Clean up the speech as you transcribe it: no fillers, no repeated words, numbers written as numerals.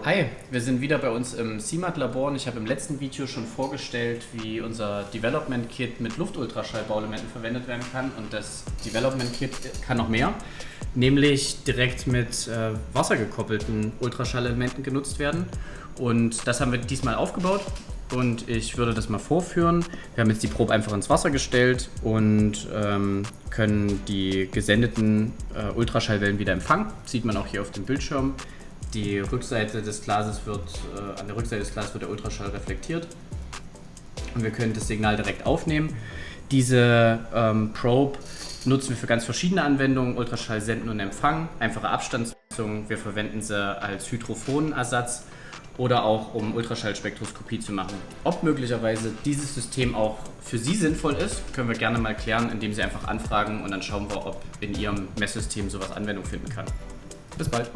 Hi, wir sind wieder bei uns im CIMAT-Labor und ich habe im letzten Video schon vorgestellt, wie unser Development Kit mit Luftultraschall-Bauelementen verwendet werden kann, und das Development Kit kann noch mehr, nämlich direkt mit wassergekoppelten Ultraschallelementen genutzt werden, und das haben wir diesmal aufgebaut und ich würde das mal vorführen. Wir haben jetzt die Probe einfach ins Wasser gestellt und können die gesendeten Ultraschallwellen wieder empfangen. Das sieht man auch hier auf dem Bildschirm. Die Rückseite des Glases an der Rückseite des Glases wird der Ultraschall reflektiert und wir können das Signal direkt aufnehmen. Diese Probe nutzen wir für ganz verschiedene Anwendungen: Ultraschall senden und empfangen, einfache Abstandsmessung, wir verwenden sie als Hydrophonenersatz oder auch um Ultraschallspektroskopie zu machen. Ob möglicherweise dieses System auch für Sie sinnvoll ist, können wir gerne mal klären, indem Sie einfach anfragen, und dann schauen wir, ob in Ihrem Messsystem sowas Anwendung finden kann. Bis bald!